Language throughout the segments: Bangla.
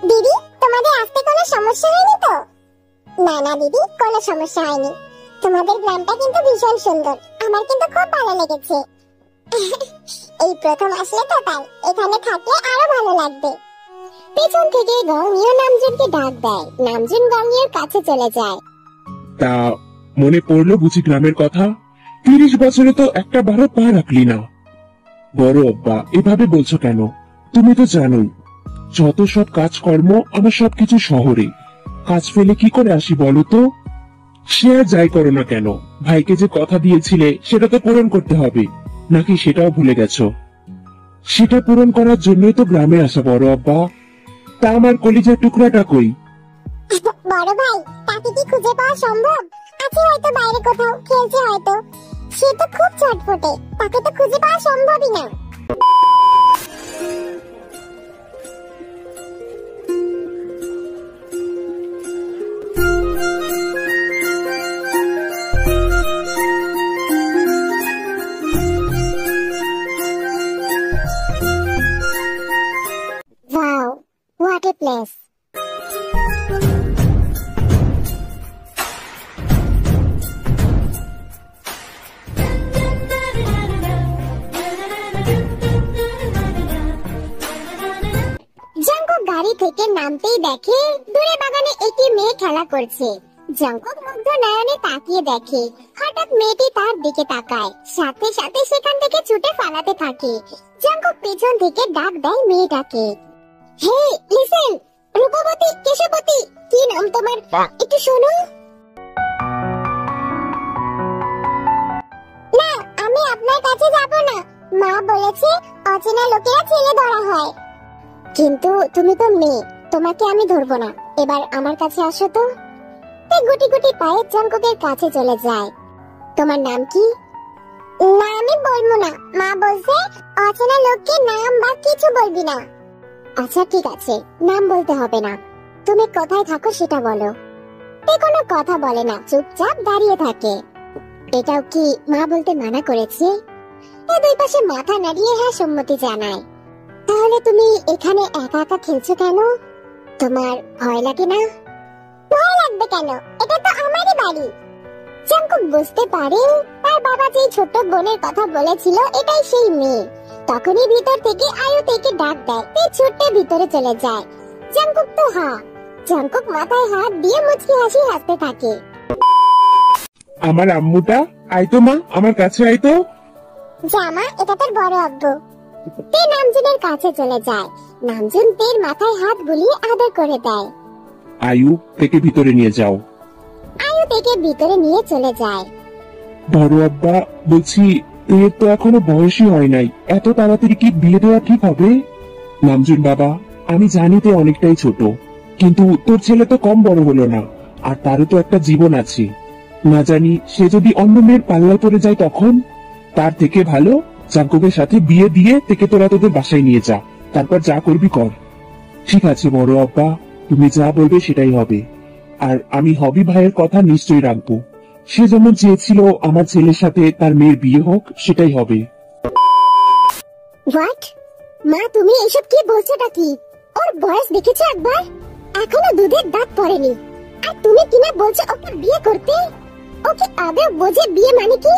দিদি, তোমাদের আসতে কোনো সমস্যা হয়নি তো? না না দিদি, কোনো সমস্যা হয়নি। তোমাদের গ্রামটা কিন্তু ভীষণ সুন্দর, আমার কিন্তু খুব ভালো লেগেছে। এই প্রথম আসলে তো, তাই এখানে থাকলে আরো ভালো লাগবে। পেছন থেকে গংমিও নামজুনকে ডাক দেয়। নামজুন গংমিওর কাছে চলে যায়। তা মনে পড়লো বুঝি গ্রামের কথা? 30 বছরে তো একটা বারো পা রাখলি না। বড় আব্বা, এভাবে বলছো কেন? তুমি তো জানোই যত সব কাজকর্ম আমার সবকিছু শহরে। কাজ ফেলে কি করে আসি বলো তো? সে আর যাই করো না কেন, ভাইকে যে কথা দিয়েছিলে সেটা তো পূরণ করতে হবে, নাকি সেটাও ভুলে গেছো? সেটা পূরণ করার জন্যই তো গ্রামে আসা বড় আব্বা। তা আমার কলিজার টুকরাটা কই? বড় ভাই, তাকে কি খুঁজে পাওয়া সম্ভব? আছে হয়তো বাইরে কোথাও খেলছে হয়তো। সে তো খুব চটপটে, তাকে তো খুঁজে পাওয়া সম্ভবই না। Wow, what a place! Jungkook গাড়ি থেকে নামতেই দেখে দূরে বাগানে একটি মেয়ে খেলা করছে। জাঙ্কুক মুগ্ধ নয়নে তাকিয়ে দেখে। হঠাৎ মেয়েটি তার দিকে তাকায়, সাথে সাথে সেখান থেকে ছুটে পালাতে থাকে। জাঙ্কুক পেছন থেকে ডাক দেয় মেয়েটাকে। হে লিসেন, রূপবতী, কেশবতী, কি নাম তোমার? একটু শোনো। না, আমি আপনার কাছে যাব না। মা বলেছে অচেনা লোকেরা ছেলে ধরা হয়। কিন্তু তুমি তো মেয়ে, তোমাকে আমি ধরবো না। এবার আমার কাছে আসো তো। গুটি গুটি পায়ে জাঙ্কুকের কাছে চলে যায়। তোমার নাম কি? না, আমি বলবো না। মা বলছে অচেনা লোককে নাম বা কিছু বলবি না। আচ্ছা ঠিক আছে, নাম বলতে হবে না। তুমি কোথায় থাকো সেটা বলো। কোনো কথা বলে না, চুপচাপ দাঁড়িয়ে থাকে। এটাও কি মা বলতে মানা করেছে? দুই পাশে মাথা নাড়িয়ে হ্যাঁ সম্মতি জানায়। তাহলে তুমি এখানে একা একা খেলছো কেন? তোমার ভয় লাগে না? ভয় লাগবে কেন? এটা তো আমারই বাড়ি। জাঙ্কুক বুঝতে পারে তার বাবা যে ছোট বোনের কথা বলেছিল এটাই সেই মেয়ে। তখনই ভিতর থেকে আয়ুতেকে ডাক দেয়। ছুটে ভিতরে চলে যায়। জাঙ্কুক তো জাঙ্কুক মাথায় হাত দিয়ে মুচকি হাসি হাসতে থাকে। আমার আম্মুটা, আইতো মা, আমার কাছে আইতো। জামা, এটা তোর বড় আব্বু। তে নামজুনের কাছে চলে যায়। নামজুন তের মাথায় হাত বুলিয়ে আদর করে দেয়। আয়ু, থেকে ভিতরে নিয়ে যাও। আয়ু থেকে ভিতরে নিয়ে চলে যায়। বড় আব্বা, বলছি এর তো এখনো বয়সই হয় নাই, এত তাড়াতাড়ি কি বিয়ে দেওয়া ঠিক হবে? নামজুন বাবা, আমি জানি তে অনেকটাই ছোট, কিন্তু তোর ছেলে তো কম বড় হলো না, আর তারও তো একটা জীবন আছে। না জানি সে যদি অন্য মেয়ের পাল্লায় পড়ে যায় তখন? তার থেকে ভালো জাঙ্কুকের সাথে বিয়ে দিয়ে থেকে তোরা তোদের বাসায় নিয়ে যা, তারপর যা করবি কর। ঠিক আছে বড় আব্বা, তুমি যা বলবে সেটাই হবে। আর আমি হবি ভাইয়ের কথা নিশ্চয়ই রাখবো। সে যেমন চেয়েছিল আমার ছেলের সাথে তার মেয়ের বিয়ে হোক, সেটাই হবে। হোয়াট? মা, তুমি এসব কি বলছোটা কি? ওর বয়স দেখেছো একবার? এখনো দুধের দাঁত পড়েনি, আর তুমি কিনা বলছো ওকে বিয়ে করতে? ওকে আদৌ বোঝে বিয়ে মানে কি?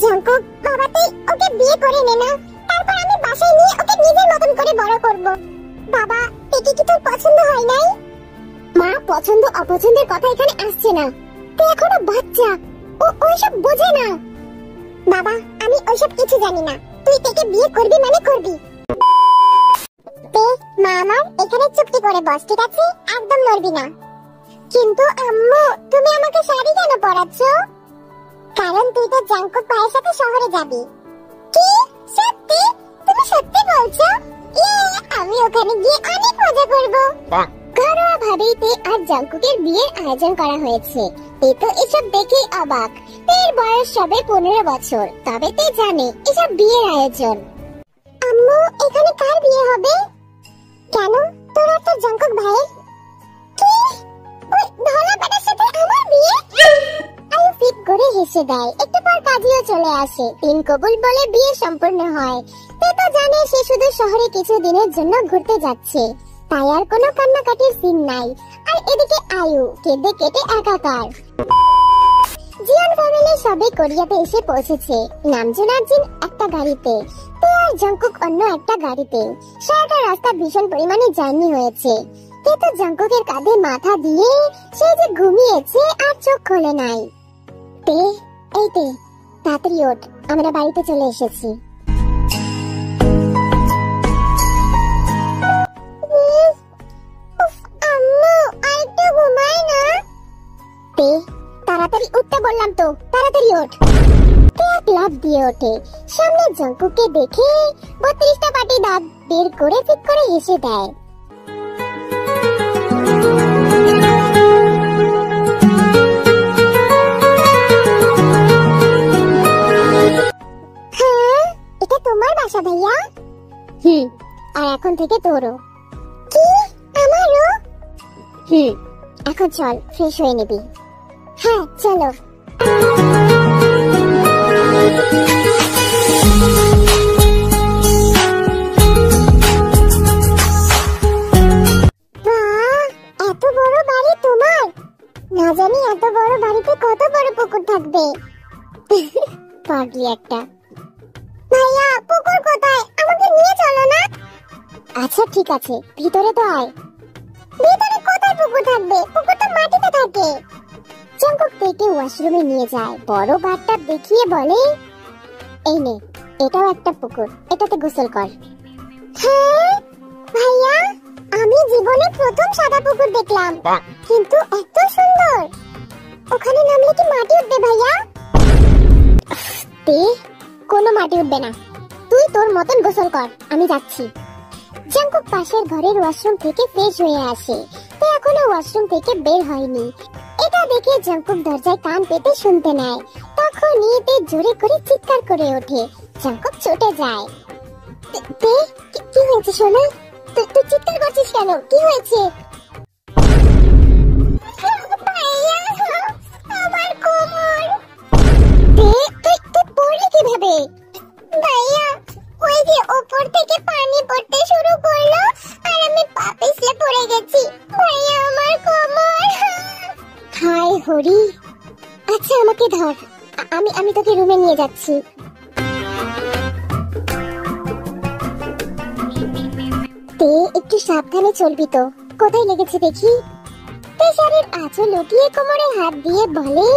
জাঙ্কুক, বাবা তুই ওকে বিয়ে করে নে না, তারপর আমি বাসায় নিয়ে ওকে নিজের মতন করে বড় করব। বাবা, একে কি তোর পছন্দ হয় নাই? মা, পছন্দ অপছন্দের কথা এখানে আসছে না। তুই এখনো বাচ্চা, ও ওইসব বোঝে না। বাবা, আমি ওইসব কিছু জানি না। তুই থেকে বিয়ে করবি মানে করবি। মা, আমার এখানে চুপটি করে বস, ঠিক আছে? একদম নড়বি না। কিন্তু আম্মু, তুমি আমাকে শাড়ি কেন পরাচ্ছ? কারণ তুই তো জাঙ্কুক ভাইয়ের সাথে শহরে যাবি। কি? সত্যি? তুমি সত্যি বলছো? আমি ওখানে গিয়ে অনেক মজা করব। ঘরোয়া ভাবেই তে আর জাঙ্কুকের বিয়ের আয়োজন করা হয়েছে। তে তো এসব দেখে অবাক। তের বয়স সবে 15 বছর, তবে তে জানে এসব বিয়ের আয়োজন। আম্মু, এখানে কার বিয়ে হবে? কেন, তোর আর তোর জাঙ্কুক ভাইয়ের? কি? ওই ধলা বেটার সাথে আমার বিয়ে? আয়ু ফিক করে হেসে দেয়। একটু পর কাজীও চলে আসে। তিন কবুল বলে বিয়ে সম্পূর্ণ হয়। তে তো জানে সে শুধু শহরে কিছু দিনের জন্য ঘুরতে যাচ্ছে। তাই আর কোনো কান্নাকাটির সিন নাই। আর এদিকে আয়ু কেঁদে কেটে একাকার। জিয়ান ফ্যামিলি সবে কোরিয়াতে এসে পৌঁছেছে। নামজুন আর জিন একটা গাড়িতে, তে আর জঙ্কুক অন্য একটা গাড়িতে। সারাটা রাস্তা ভীষণ পরিমাণে জার্নি হয়েছে। তে তো জঙ্কুকের কাঁধে মাথা দিয়ে সে যে ঘুমিয়েছে আর চোখ খোলে নাই। তে, এই তে, তাড়াতাড়ি ওঠ, আমরা বাড়িতে চলে এসেছি। তাড়াতাড়ি উঠতে বললাম তো, তাড়াতাড়ি ওঠ। এক লাফ দিয়ে ওঠে, সামনে জঙ্কুককে দেখে 32টা পাটি দাঁত বের করে ফিক করে হেসে দেয়। হ্যাঁ, এটা তোমার বাসা ভাইয়া? আর এখন থেকে তোরও। কি, আমারও? এখন চল, ফ্রেশ হয়ে নিবি। হ্যাঁ চলো। এত বড় বাড়ি তোমার? না জানি এত বড় বাড়িতে কত বড় পুকুর থাকবে। পাগলি একটা। ভাইয়া পুকুর কোথায়? আমাকে নিয়ে চলো না। আচ্ছা ঠিক আছে, ভিতরে তো আয়। ভিতরে কোথায় পুকুর থাকবে? পুকুর তো মাটিতে থাকে। জঙ্কুক থেকে ওয়াশরুমে নিয়ে যায়, বড় বাথটাব দেখিয়ে বলে, এই নে, এটাও একটা পুকুর, এটাতে গোসল কর। হ্যাঁ ভাইয়া, আমি জীবনে প্রথম সাদা পুকুর দেখলাম, কিন্তু এত সুন্দর। ওখানে নামলে কি মাটি উঠবে ভাইয়া? তে, কোনো মাটি উঠবে না, তুই তোর মতন গোসল কর, আমি যাচ্ছি। জঙ্কুক পাশের ঘরের ওয়াশরুম থেকে ফ্রেশ হয়ে আসে। তে এখনো ওয়াশরুম থেকে বের হয়নি। এটা দেখে জঙ্কুক দরজায় কান পেতে শুনতে নেয়। তখনই তে জোরে করে চিৎকার করে ওঠে। জঙ্কুক ছুটে যায়। তে, কি হয়েছে সোনা? তুই চিৎকার করছিস কেন? কি হয়েছে? আমার কোমর। তে, তুই পড়লি কিভাবে? ভাইয়া, ওই যে উপর থেকে পানি পড়তে শুরু করলো আর আমি পা পিছলে পড়ে গেছি। ভাইয়া আমার কোমর। হায় হরি। আচ্ছা আমাকে ধর, আমি তোকে রুমে নিয়ে যাচ্ছি। তে, একটু সাবধানে চলবি তো। কোথায় লেগেছে দেখি? তে শাড়ির আঁচল লুটিয়ে কোমরে হাত দিয়ে বলে,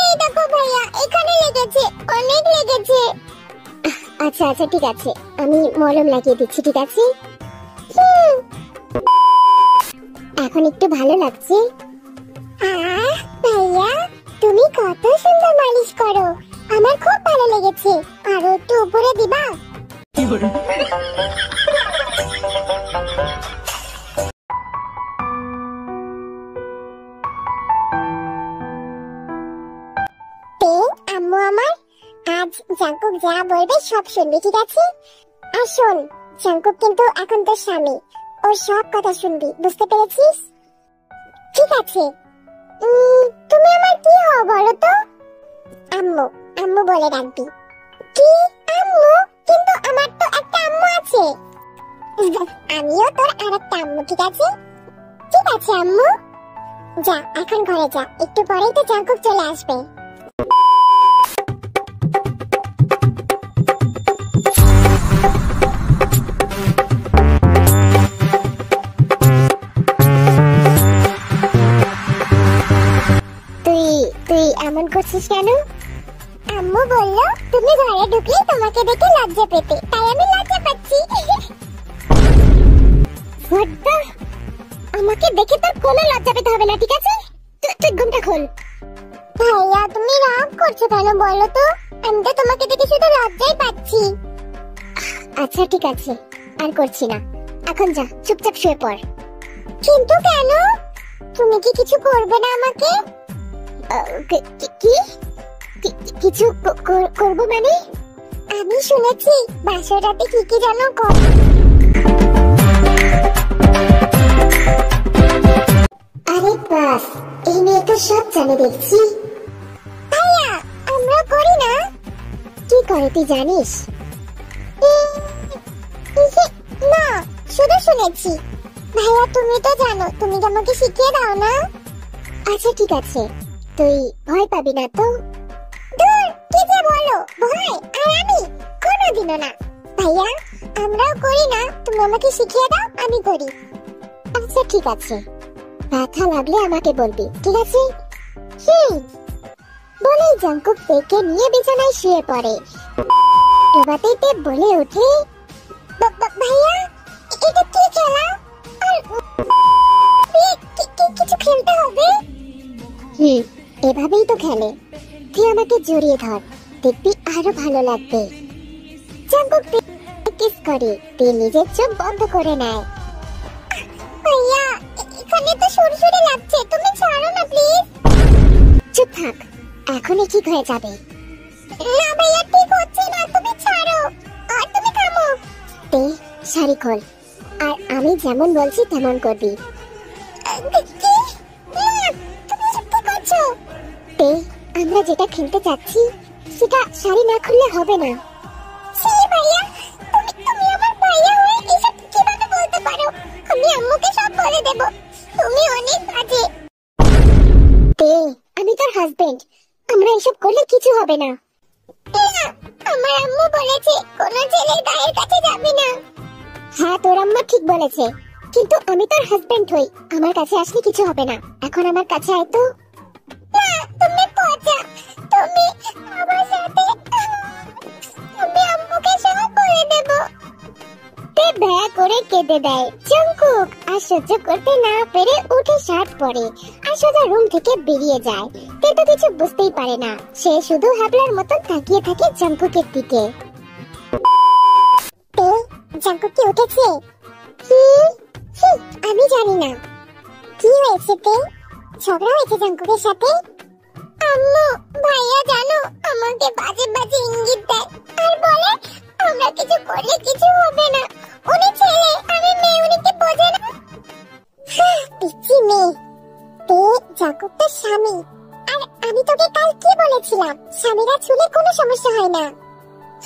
এই দেখো ভাইয়া, এখানে লেগেছে, অনেক লেগেছে। আচ্ছা আচ্ছা ঠিক আছে, আমি মলম লাগিয়ে দিচ্ছি, ঠিক আছে? এখন একটু ভালো লাগছে? ভাইয়া, তুমি কত সুন্দর মালিশ করো, আমার খুব ভালো লেগেছে। আরো একটু উপরে দিবা? আম্মু আমার, আজ জঙ্কুক যা বলবে সব শুনবি, ঠিক আছে? আর শোন, জঙ্কুক কিন্তু এখন তোর স্বামী, ওর সব কথা শুনবি, বুঝতে পেরেছিস? ঠিক আছে। তুমি আমার কি হও বলো তো? আম্মু, আম্মু বলে ডাকবি। কি আম্মু? কিন্তু আমার তো একটা আম্মু আছে। আমিও তোর আরেকটা আম্মু, ঠিক আছে? ঠিক আছে আম্মু। যা এখন ঘরে যা, একটু পরেই তো জঙ্কুক চলে আসবে। তুই এমন করছিস কেন? আম্মু বললো তুমি ঘরে ঢুকলে তোমাকে দেখে লজ্জা পেতে, তাই আমি লজ্জা পাচ্ছি। আমাকে দেখে তোর কোনো লজ্জা পেতে হবে না, ঠিক আছে? তুই ঘুমটা খোল। ভাইয়া তুমি রাগ করছো কেন বলো তো? আমি তো তোমাকে দেখে শুধু লজ্জাই পাচ্ছি। আচ্ছা ঠিক আছে, আর করছি না, এখন যা চুপচাপ শুয়ে পড়। কিন্তু কেন? তুমি কি কিছু করবে না আমাকে? কিছু করবো মানে? আমি শুনেছি বাসর রাতে কি কি যেন আরে বাস, এই মেয়ে তো সব জানে দেখছি। ভাইয়া আমরা করি না। কি করে তুই জানিস? না, শুধু শুনেছি। ভাইয়া তুমি তো জানো, তুমি কি আমাকে শিখিয়ে দাও না? আচ্ছা ঠিক আছে, তুই ভয় পাবি না তো? দূর, কি যে বলো, ভয় আর আমি কোনোদিনও না। ভাইয়া আমরাও করি না, তুমি আমাকে শিখিয়ে দাও, আমি করি। আচ্ছা ঠিক আছে, ব্যথা লাগলে আমাকে বলবি, ঠিক আছে? বলেই জাঙ্কুক তেকে নিয়ে বিছানায় শুয়ে পড়ে। এবারেই তে বলে ওঠে, ভাইয়া এটা কি খেলা? আর কিছু খেলতে হবে? এভাবেই তো খেলে। তুই আমাকে জড়িয়ে ধর, দেখবি আরো ভালো লাগবে। জাঙ্কুক কিস করে, তে নিজের চোখ বন্ধ করে নেয়। ভাইয়া এখানে তো সুরসুরে লাগছে, তুমি ছাড়ো না প্লিজ। চুপ থাক, এখনই ঠিক হয়ে যাবে। না ভাইয়া ঠিক হচ্ছে না, তুমি ছাড়ো আর তুমি থামো। তে শাড়ি খোল, আর আমি যেমন বলছি তেমন করবি। তে আমরা যেটা খেলতে চাচ্ছি সেটা শাড়ি না খুললে হবে না। ভাইয়া তুমি আমার ভাইয়া হয়ে এসব কিভাবে বলতে পারো? আমি আম্মুকে সব বলে দেব, তুমি অনেক বাজে। তে আমি তোর হাজবেন্ড, আমরা এসব করলে কিছু হবে না। আমার আম্মু বলেছে কোনো ছেলের গায়ের কাছে যাবি না। হ্যাঁ তোর আম্মু ঠিক বলেছে, কিন্তু আমি তোর হাজবেন্ড হই, আমার কাছে আসলে কিছু হবে না। এখন আমার কাছে আয় তো। তুমি পচা, তুমি আমার সাথে, তুমি আম্মুকে সব বলে দেব। তে ভ্যা করে কেঁদে দেয়। জাঙ্কুক আর সহ্য করতে না পেরে উঠে শার্ট পরে আর সোজা রুম থেকে বেরিয়ে যায়। তে তো কিছু বুঝতেই পারে না, সে শুধু হ্যাবলার মতন তাকিয়ে থাকে জাঙ্কুকের দিকে। তে জাঙ্কুক কি উঠেছে? আমি জানি না। কি হয়েছে তে? ঝগড়া হয়েছে জাঙ্কুকের সাথে? আম্মু ভাইয়া জানো আমাকে বাজে বাজে ইঙ্গিত দেয় আর বলে আমরা কিছু করলে কিছু হবে না, উনি ছেলে আমি মেয়ে, উনি কি বোঝে না? পিচ্ছি মেয়ে। তে জাঙ্কুক তো স্বামী, আর আমি তোকে কাল কি বলেছিলাম, স্বামীরা ছুলে কোনো সমস্যা হয় না।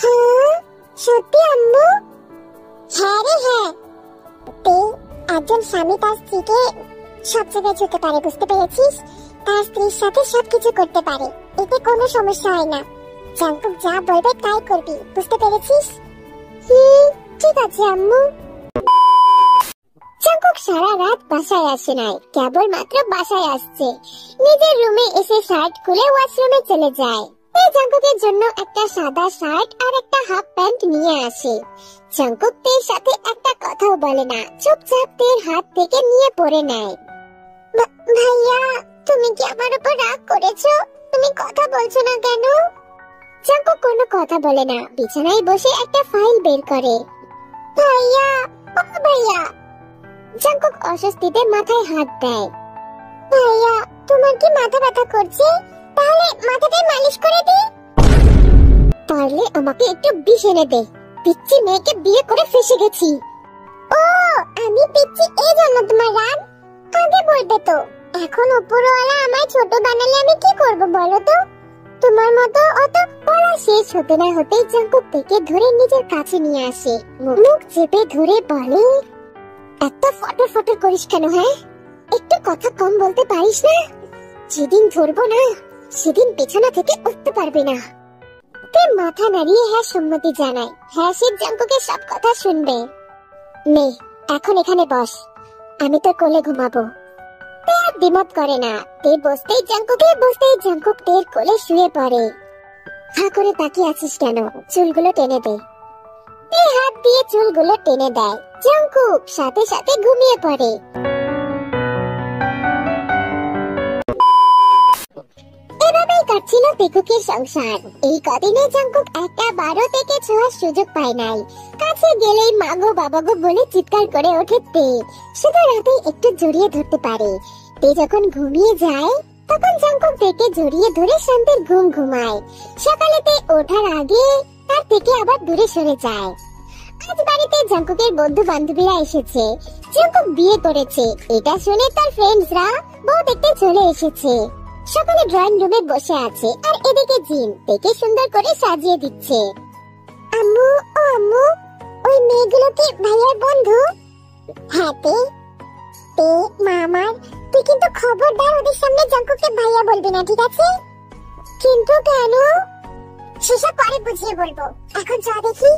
হ্যাঁ সত্যি আম্মু? হ্যাঁ রে হ্যাঁ। তে একজন স্বামী তার স্ত্রীকে সব জায়গায় ছুতে পারে, বুঝতে পেরেছিস? তার স্ত্রীর সাথে সবকিছু করতে পারে, এতে কোনো সমস্যা হয় না। জাঙ্কুক যা বলবে তাই করবি, বুঝতে পেরেছিস? ঠিক আছে আম্মু। জাঙ্কুক সারা রাত বাসায় আসে নাই, কেবল মাত্র বাসায় আসছে। নিজের রুমে এসে শার্ট খুলে ওয়াশরুমে চলে যায়। এই জাঙ্কুকের জন্য একটা সাদা শার্ট আর একটা হাফ প্যান্ট নিয়ে আসে। জাঙ্কুক তের সাথে একটা কথাও বলে না, চুপচাপ তের হাত থেকে নিয়ে পড়ে নেয়। ভাইয়া তুমি কি আমার উপর রাগ করেছো? তুমি কথা বলছো না কেন? জাঙ্কুক কোনো কথা বলে না, বিছানায় বসে একটা ফাইল বের করে। ভাইয়া ও ভাইয়া। জাঙ্কুক অস্বস্তিতে মাথায় হাত দেয়। ভাইয়া তোমার কি মাথা ব্যথা করছে? তাহলে মাথাটাই মালিশ করে দে। পারলে আমাকে একটু বিষ এনে দে, পিচ্চি মেয়েকে বিয়ে করে ফেসে গেছি। ও আমি পিচ্চি এই জন্য তোমার রাগ? আগে বলবে তো। এখন উপরওয়ালা আমায় ছোট বানালে আমি কি করব বলো তো? তোমার মতো অত বলা শেষ হতে না হতেই জাঙ্কুক থেকে ধরে নিজের কাছে নিয়ে আসে, মুখ চেপে ধরে বলে, এত ফটো ফটো করিস কেন? হ্যাঁ একটু কথা কম বলতে পারিস না? যেদিন ধরবো না সেদিন বিছানা থেকে উঠতে পারবে না। তে মাথা নাড়িয়ে হ্যাঁ সম্মতি জানায়। হ্যাঁ সে জাঙ্কুকের সব কথা শুনবে। নে এখন এখানে বস, আমি তোর কোলে ঘুমাবো। তে আর দ্বিমত করে না, তে বসতেই জাঙ্কুক তের কোলে শুয়ে পড়ে। হা করে তাকিয়ে আছিস কেন? চুলগুলো টেনে দে। তে হাত দিয়ে চুলগুলো টেনে দেয়। জাঙ্কুক সাথে সাথে ঘুমিয়ে পড়ে। এভাবেই কাটছিল পেকুকের সংসার। এই কদিনে জাঙ্কুক একটা বারো থেকে ছোঁয়ার সুযোগ পায় নাই। কাছে গেলেই মাগো বাবাগো বলে চিৎকার করে ওঠে তে। শুধু রাতে একটু জড়িয়ে ধরতে পারে। তে যখন ঘুমিয়ে যায় তখন জাঙ্কুক তেকে জড়িয়ে ধরে শান্তির ঘুম ঘুমায়। সকালে তে ওঠার আগে তার থেকে আবার দূরে সরে যায়। আজ বাড়িতে জাঙ্কুকের বন্ধু বান্ধবীরা এসেছে। জাঙ্কুক বিয়ে করেছে এটা শুনে তার ফ্রেন্ডসরা বউ দেখতে চলে এসেছে। সকালে ড্রয়িং রুমে বসে আছে আর এদিকে জিন তেকে সুন্দর করে সাজিয়ে দিচ্ছে। আম্মু ও আম্মু, ওই মেয়েগুলো কি ভাইয়ার বন্ধু? হ্যাঁ তে, তে মা আমার, তুই কিন্তু খবরদার ওদের সামনে জাঙ্কুককে ভাইয়া বলবি না, ঠিক আছে? কিন্তু কেন? সেসব পরে বুঝিয়ে বলবো, এখন চল দেখি।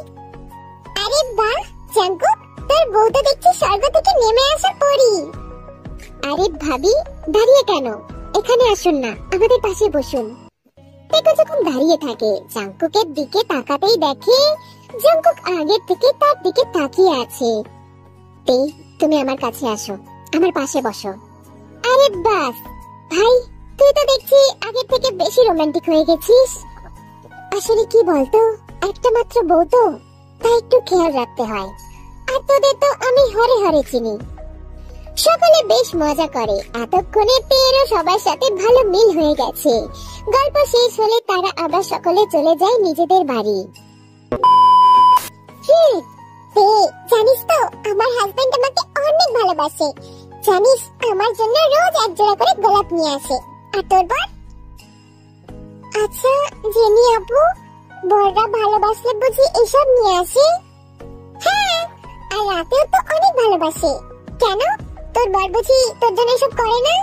আরে বাহ জাঙ্কুক, তোর বউ তো দেখছি স্বর্গ থেকে নেমে আসা পরি। আরে ভাবি, দাঁড়িয়ে কেন? এখানে আসুন না, আমাদের পাশে বসুন। তে যখন দাঁড়িয়ে থাকে, জাঙ্কুকের দিকে তাকাতেই দেখে জাঙ্কুক আগের থেকে তার দিকে তাকিয়ে আছে। তে তুমি আমার কাছে আসো, আমার পাশে বসো। আরে বাস ভাই, তুই তো দেখছি আগের থেকে বেশি রোমান্টিক হয়ে গেছিস। আসলে কি বলতো, একটা মাত্র বউ তো, তাই একটু খেয়াল রাখতে হয়। আর তোদের তো আমি হরে হরে চিনি। সকলে বেশ মজা করে। এতক্ষণে তেরও সবার সাথে ভালো মিল হয়ে গেছে। গল্প শেষ হলে তারা আবার সকলে চলে যায় নিজেদের বাড়ি। জানিস তো আমার হাজবেন্ড আমাকে অনেক ভালোবাসে। জানিস আমার জন্য রোজ এক জোড়া করে গোলাপ নিয়ে আসে। আর তোর বর? আচ্ছা জেনি আপু, বররা ভালোবাসলে বুঝি এসব নিয়ে আসে? হ্যাঁ, আর রাতেও তো অনেক ভালোবাসে। কেন, তোর বর বুঝি তোর জন্য এসব করে না?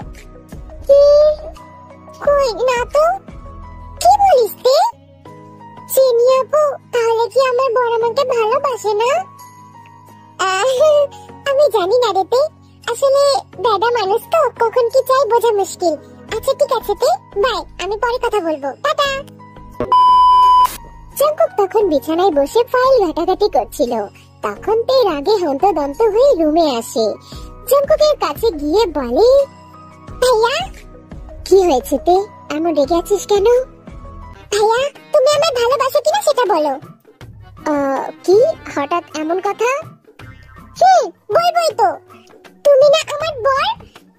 কই না তো। কি বলিস তে? জেনি আপু, তাহলে কি আমার বর আমাকে ভালোবাসে না? আমি জানি না রে তে, আসলে দাদা মানুষ তো, কখন কি চাই বোঝা মুশকিল। আচ্ছা ঠিক আছে তে, বাই, আমি পরে কথা বলবো, টাটা। জাঙ্কুক তখন বিছানায় বসে ফাইল ঘাটাঘাটি করছিল। তখন তে রাগে হন্তদন্ত হয়ে রুমে আসে। জাঙ্কুকের কাছে গিয়ে বলে, ভাইয়া। কি হয়েছে তে, এমন রেগে আছিস কেন? ভাইয়া তুমি আমায় ভালোবাসো কিনা সেটা বলো। কি হঠাৎ এমন কথা? বলবোই তো। তুমি না আমার বর,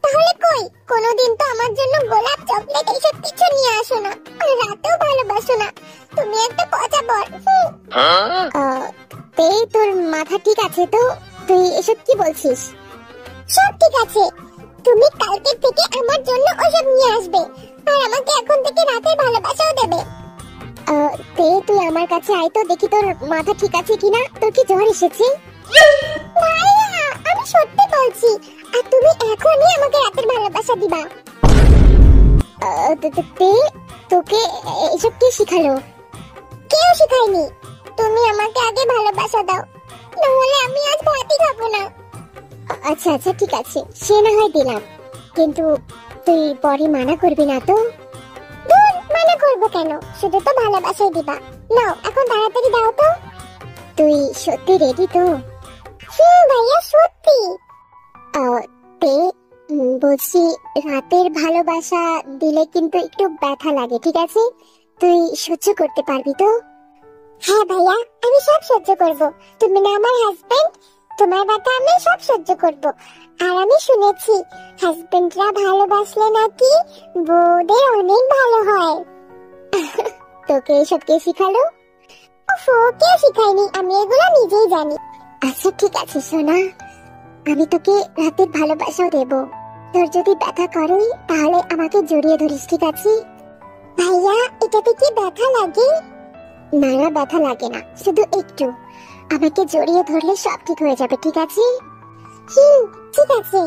তাহলে কই কোনোদিন তো আমার জন্য গোলাপ চকলেট এইসব কিছু নিয়ে আসো না, আর রাতেও ভালোবাসো না। তুমি একটা পচা বর। তে তোর মাথা ঠিক আছে তো? তুই এসব কি বলছিস? সব ঠিক আছে, তুমি কালকে থেকে আমার জন্য ওসব নিয়ে আসবে, আর আমাকে এখন থেকে রাতের ভালোবাসাও দেবে। তে তুই আমার কাছে আয় তো, দেখি তোর মাথা ঠিক আছে কিনা। তোর কি জ্বর এসেছে? ভাইয়া আমি সত্যি বলছি, আর তুমি এখনই আমাকে রাতের ভালোবাসা দিবা। তোকে এসব কে শিখালো? কেউ শিখায়নি, তুমি আমাকে আগে ভালোবাসা দাও, নাহলে আমি আজ ভাতই খাবো না। আচ্ছা আচ্ছা ঠিক আছে, সে না হয় দিলাম, কিন্তু তুই পরে মানা করবি না তো? মানা করবো কেন, শুধু তো ভালোবাসাই দিবা। নাও এখন তাড়াতাড়ি দাও তো। তুই সত্যি রেডি তো? ভাইয়া সত্যি। বলছি রাতের ভালোবাসা দিলে কিন্তু একটু ব্যথা লাগে, ঠিক আছে? তুই সহ্য করতে পারবি তো? হ্যাঁ ভাইয়া, আমি সব সহ্য করব। তুমি না আমার হাজবেন্ড, তোমার ব্যথা আমি সব সহ্য করব। আর আমি শুনেছি হাজবেন্ডরা ভালোবাসলে নাকি বউদের অনেক ভালো হয়। তোকে এসব কে শিখালো? কে শিখায়নি, আমি এগুলো নিজেই জানি। আচ্ছা ঠিক আছে সোনা, আমি তোকে রাতের ভালোবাসাও দেব। তোর যদি ব্যথা করে তাহলে আমাকে জড়িয়ে ধরিস, ঠিক আছে? ভাইয়া এটাতে কি ব্যথা লাগে? না না, ব্যথা লাগে না, শুধু একটু। আমাকে জড়িয়ে ধরলে সব ঠিক হয়ে যাবে, ঠিক আছে? ঠিক আছে।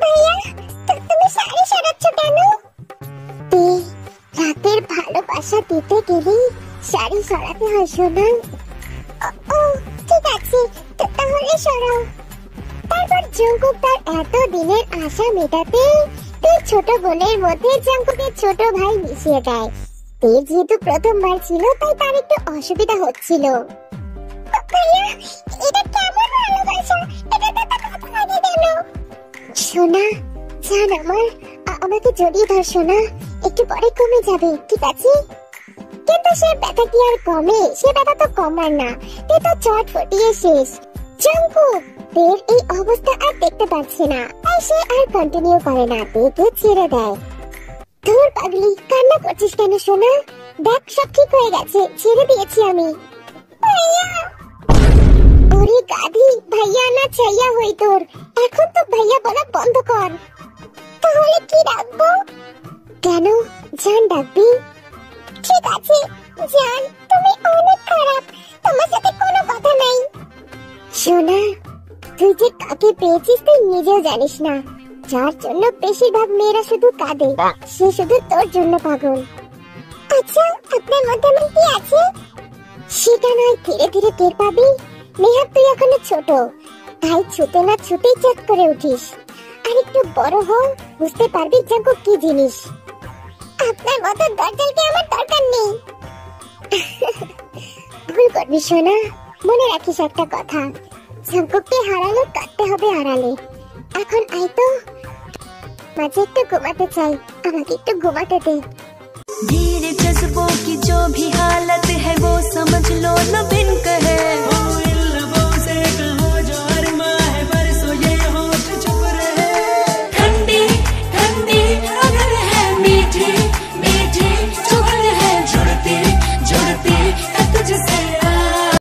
ভাইয়া তুমি শাড়ি সরাচ্ছ কেন? রাতের ভালোবাসা দিতে গেলে শাড়ি সরাতে হয় সোনা। ও ঠিক আছে, তাহলে সরাও। তারপর জাঙ্কুক তার এত দিনের আশা মেটাতে তার ছোট বোনের মধ্যে জাঙ্কুকের ছোট ভাই মিশিয়ে দেয়। যেহেতু প্রথমবার ছিল তাই তার একটু অসুবিধা হচ্ছিল। ভাইয়া এটা কেমন ভালোবাসা, এটা তো কত আগে গেল। সোনা জান আমার, আমাকে জড়িয়ে ধর সোনা, একটু পরে কমে যাবে, ঠিক আছে? কিন্তু সে ব্যথা কি আর কমে? সে ব্যথা তো কমার না, তে তো চট ফটিয়ে শেষ। জাঙ্কুক তের এই অবস্থা আর দেখতে পাচ্ছে না, তাই সে আর কন্টিনিউ করে না, তেকে ছেড়ে দেয়। ধুর পাগলি, কান্না করছিস কেন সোনা? দেখ সব ঠিক হয়ে গেছে, ছেড়ে দিয়েছি আমি। ভাইয়া ওরে গাধি, ভাইয়া না চাইয়া হই তোর, এখন তো ভাইয়া বলা বন্ধ কর। তাহলে কি ডাকবো? কেন জান ডাকবি? ঠিক আছে জান, তুমি অনেক খারাপ, তোমার সাথে কোনো কথা নাই। সোনা, তুই যে কাকে পেয়েছিস তুই নিজেও জানিস না। যার জন্য বেশিরভাগ মেয়েরা শুধু কাঁদে, সে শুধু তোর জন্য পাগল। আচ্ছা, আপনার মধ্যে এমন কি আছে? সেটা নয় ধীরে ধীরে টের পাবি। নেহা, তুই এখনো ছোট, তাই ছুতে না ছুতেই চেক করে উঠিস। আর একটু বড় হ, বুঝতে পারবি জাঙ্কুক কি জিনিস। আপনার মতো দরজালকে আমার দরকার নেই। ভুল করবি সোনা, মনে রাখিস একটা কথা, জাঙ্কুককে হারালে কাটতে হবে আড়ালে। এখন আয় তো, মাঝে একটু ঘুমাতে চাই, আমাকে একটু ঘুমাতে দে। धीरे जज्बों की जो भी हालत है वो समझ लो न बिन कहे